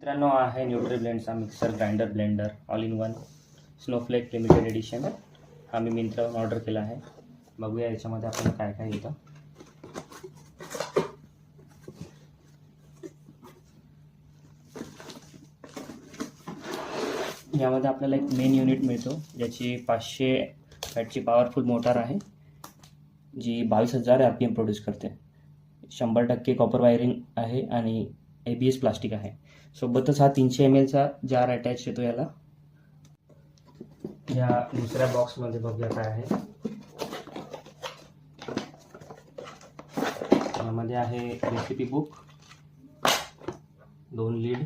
मित्रांनो, आहे न्यूट्री ब्लेंडचा mixer grinder blender all in one snowflake limited edition. हा मी मिंत्रावरून ऑर्डर केला आहे. बघूया याच्यामध्ये आपल्याला काय काय येतं. यामध्ये आपल्याला एक मेन युनिट मिळतो, ज्याची 500 वॅटची पॉवरफुल मोटार आहे, जी 22,000 RPM प्रोड्यूस करते. 100% कॉपर वायरिंग आहे आणि ABS प्लास्टिक आहे. सोबतच हा 300 ml चा जार अटॅच येतो याला. या दुसऱ्या बॉक्समध्ये बघूया काय आहे. यामध्ये आहे रेसिपी बुक, 2 लीड,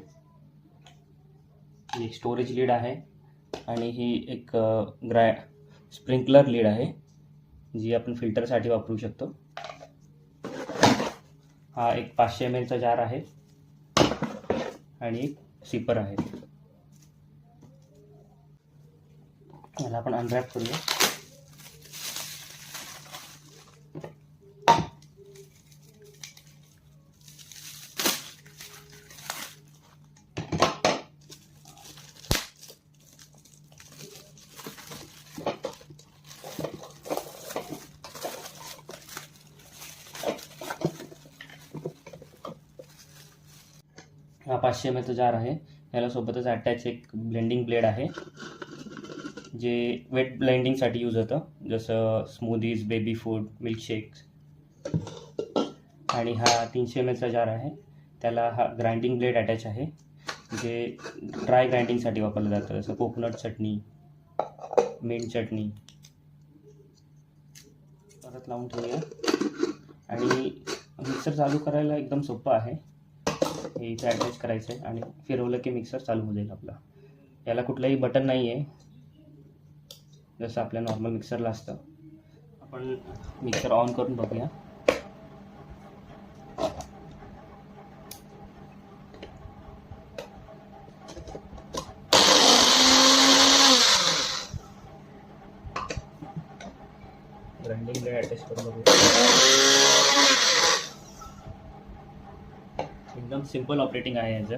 एक स्टोरेज लीड आहे आणि ही एक स्प्रिंकलर लीड आहे, जी आपण फिल्टरसाठी वापरू शकतो. हा एक 500 ml चा जार आहे आणि एक सिपर आहे. याला आपण अनरॅप करूया. हा 500 ml चा जार आहे. याला सोबतच अटॅच एक ब्लेंडिंग ब्लेड आहे, जे वेट ब्लेंडिंगसाठी यूज होतं, जसं स्मूदीज, बेबी फूड, मिल्कशेक्स. आणि हा 300 ml चा जार आहे. त्याला हा ग्राइंडिंग ब्लेड अटॅच आहे, जे ड्राय ग्राइंडिंगसाठी वापरलं जातं, जसं कोकोनट चटणी, मिंट चटणी. परत लावून ठेवूया. आणि मिक्सर चालू करायला एकदम सोपं आहे. हे इथे अटॅच करायचं आहे आणि फिरवलं की मिक्सर चालू होऊ जाईल आपला. याला कुठलंही बटन नाही आहे, जसं आपल्या नॉर्मल मिक्सरला असतं. आपण मिक्सर ऑन करून बघूया. ग्राइंडिंग ब्लेड अटॅच करून बघूया. एकदम सिंपल ऑपरेटिंग आहे याचं.